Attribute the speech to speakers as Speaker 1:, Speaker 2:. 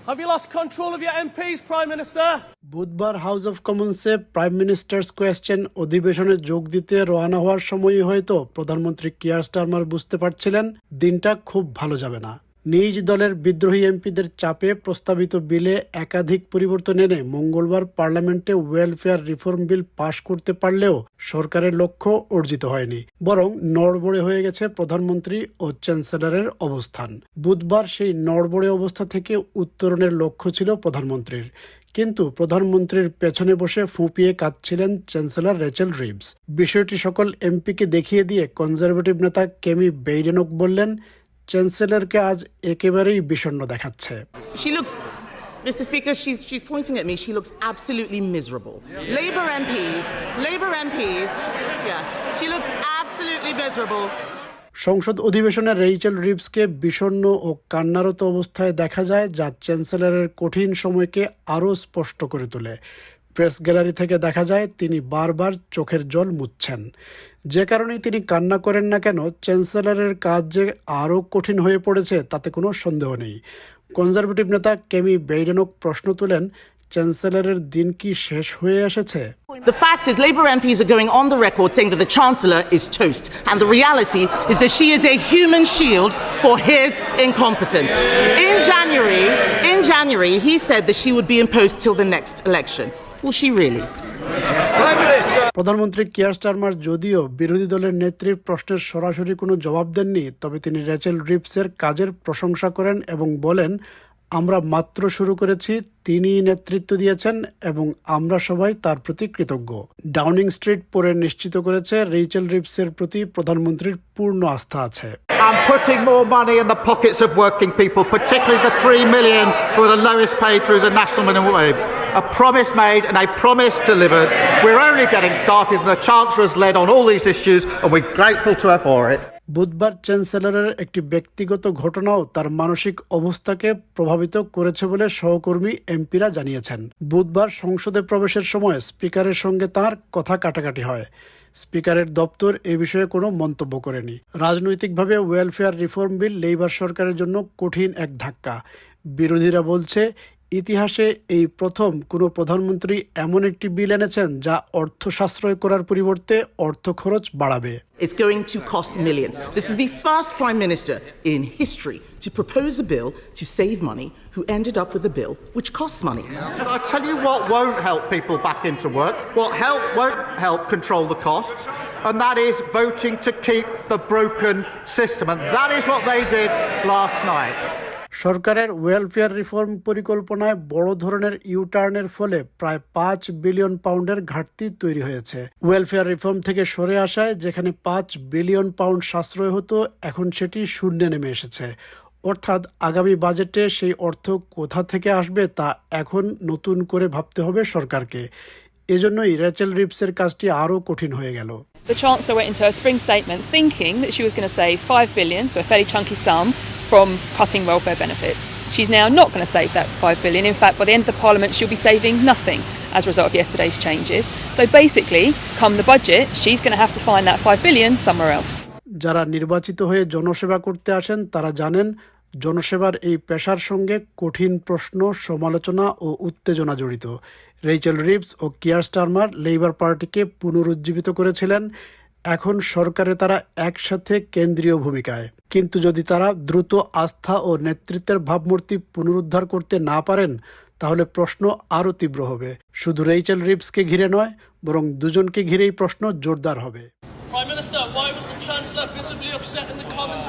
Speaker 1: Have you lost control of your MPs, Prime Minister?
Speaker 2: বুধবার house of কমন্সে prime minister's question অধিবেশনে যোগ দিতে রওনা হওয়ার সময়ই হয়তো প্রধানমন্ত্রী কিয়ার স্টারমার বুঝতে পারছিলেন দিনটা খুব ভালো যাবে না। নিজ দলের বিদ্রোহী এমপিদের চাপে প্রস্তাবিত বিলে একাধিক পরিবর্তন এনে মঙ্গলবার পার্লামেন্টে ওয়েলফেয়ার রিফর্ম বিল পাশ করতে পারলেও সরকারের লক্ষ্য অর্জিত হয়নি, বরং নড়বড়ে হয়ে গেছে প্রধানমন্ত্রী ও চ্যান্সেলরের অবস্থান। বুধবার সেই নড়বড়ে অবস্থা থেকে উত্তরণের লক্ষ্য ছিল প্রধানমন্ত্রীর, কিন্তু প্রধানমন্ত্রীর পেছনে বসে ফুঁপিয়ে কাঁদছিলেন চ্যান্সেলর রেচেল রিভস। বিষয়টি সকল এমপিকে দেখিয়ে দিয়ে কনজারভেটিভ নেতা কেমি বেইডেনক বললেন, চ্যান্সেলরকে আজ একেবারেই বিষণ্ণ দেখাচ্ছে।
Speaker 3: She looks, Mr. Speaker, she's pointing at me. She looks absolutely miserable. Labour MPs, yeah, she looks absolutely miserable.
Speaker 2: সংসদ অধিবেশনে রেইচেল রিভসকে বিষণ্ণ ও কান্নারত অবস্থায় দেখা যায়, যা চ্যান্সেলরের কঠিন সময়কে আরও স্পষ্ট করে তোলে। প্রেস গ্যালারি থেকে দেখা যায় তিনি বারবার চোখের জল মুছছেন। যে কারণেই তিনি কান্না করেন না কেন, চ্যান্সেলরের কাজ যে আরও কঠিন হয়ে পড়েছে তাতে কোনো সন্দেহ নেই। কনজারভেটিভ নেতা কেমি বেইডেনক প্রশ্ন তোলেন, চ্যান্সেলরের দিন কি শেষ হয়ে এসেছে?
Speaker 3: The fact is, Labour MPs are going on the record saying that the Chancellor is toast, and the reality is that she is a human shield for his incompetence. In January, he said that she would be in post till the next election. Will she really?
Speaker 2: প্রধানমন্ত্রী Keir Starmer যদিও বিরোধী দলের নেত্রীর প্রশ্নের সরাসরি কোনো জবাব দেননি, তবে তিনি রেচেল রিভসের কাজের প্রশংসা করেন এবং বলেন, আমরা মাত্র শুরু করেছি, তিনি নেতৃত্ব দিয়েছেন এবং আমরা সবাই তার প্রতি কৃতজ্ঞ। ডাউনিং স্ট্রিট পড়ে নিশ্চিত করেছে রেচেল রিভসের প্রতি প্রধানমন্ত্রীর পূর্ণ আস্থা আছে।
Speaker 4: And putting more money in the pockets of working people, particularly the 3 million who are the lowest paid through the national minimum wage. A promise made and a promise delivered. We're only getting started and the Chancellor has led on all these issues and we're grateful to her for it.
Speaker 2: বুধবার চ্যান্সেলরের একটি ব্যক্তিগত ঘটনাও তার মানসিক অবস্থাকে প্রভাবিত করেছে বলে সহকর্মী এমপিরা জানিয়েছেন। বুধবার সংসদে প্রবেশের সময় স্পিকারের সঙ্গে তার কথা কাটাকাটি হয়। স্পিকারের দপ্তর এ বিষয়ে কোনো মন্তব্য করেনি। রাজনৈতিকভাবে ওয়েলফেয়ার রিফর্ম বিল লেবার সরকারের জন্য কঠিন এক ধাক্কা। বিরোধীরা বলছে, ইতিহাসে এই প্রথম কোনো প্রধানমন্ত্রী এমন একটি বিল এনেছেন যা অর্থ সাশ্রয় করার পরিবর্তে অর্থ খরচ বাড়াবে।
Speaker 3: It's going to cost millions. This is the first Prime Minister in history to propose a bill to save money who ended up with a bill which costs money.
Speaker 4: But I tell you what won't help people back into work, won't help control the costs, and that is voting to keep the broken system. And that is what they did last night.
Speaker 2: সরকারের welfare reform পরিকল্পনায় বড় ধরনের ইউটার্নের ফলে প্রায় 5 billion পাউন্ডের ঘাটতি তৈরি হয়েছে। ওয়েলফেয়ার রিফর্ম থেকে সরে আসায় যেখানে 5 বিলিয়ন পাউন্ড সাশ্রয় হতো, এখন সেটি শূন্যে নেমে এসেছে। অর্থাৎ আগামী বাজেটে সেই অর্থ কোথা থেকে আসবে তা এখন নতুন করে ভাবতে হবে সরকারকে। এজন্যই রেচেল রিভসের কাজটি আরও কঠিন হয়ে গেল।
Speaker 5: The Chancellor went into her spring statement thinking that she was going to save 5 billion, so a fairly chunky sum, from cutting welfare benefits. She's now not going to save that 5 billion. In fact, by the end of the Parliament, she'll be saving nothing as a result of yesterday's changes. So basically, come the budget, she's going to have to find that 5 billion somewhere else.
Speaker 2: যারা নির্বাচিত হয়ে জনসেবা করতে আসেন তারা জানেন, জনসেবার এই পেশার সঙ্গে কঠিন প্রশ্ন, সমালোচনা ও উত্তেজনা জড়িত। রেচেল রিভস ও কিয়ার স্টারমার লেবার পার্টিকে পুনরুজ্জীবিত করেছিলেন। এখন সরকারে তারা একসাথে কেন্দ্রীয় ভূমিকায়, কিন্তু যদি তারা দ্রুত আস্থা ও নেতৃত্বের ভাবমূর্তি পুনরুদ্ধার করতে না পারেন, তাহলে প্রশ্ন আরও তীব্র হবে। শুধু রেচেল রিভসকে ঘিরে নয়, বরং দুজনকে ঘিরেই প্রশ্ন জোরদার হবে।
Speaker 1: Prime Minister, why was the Chancellor visibly upset in the Commons?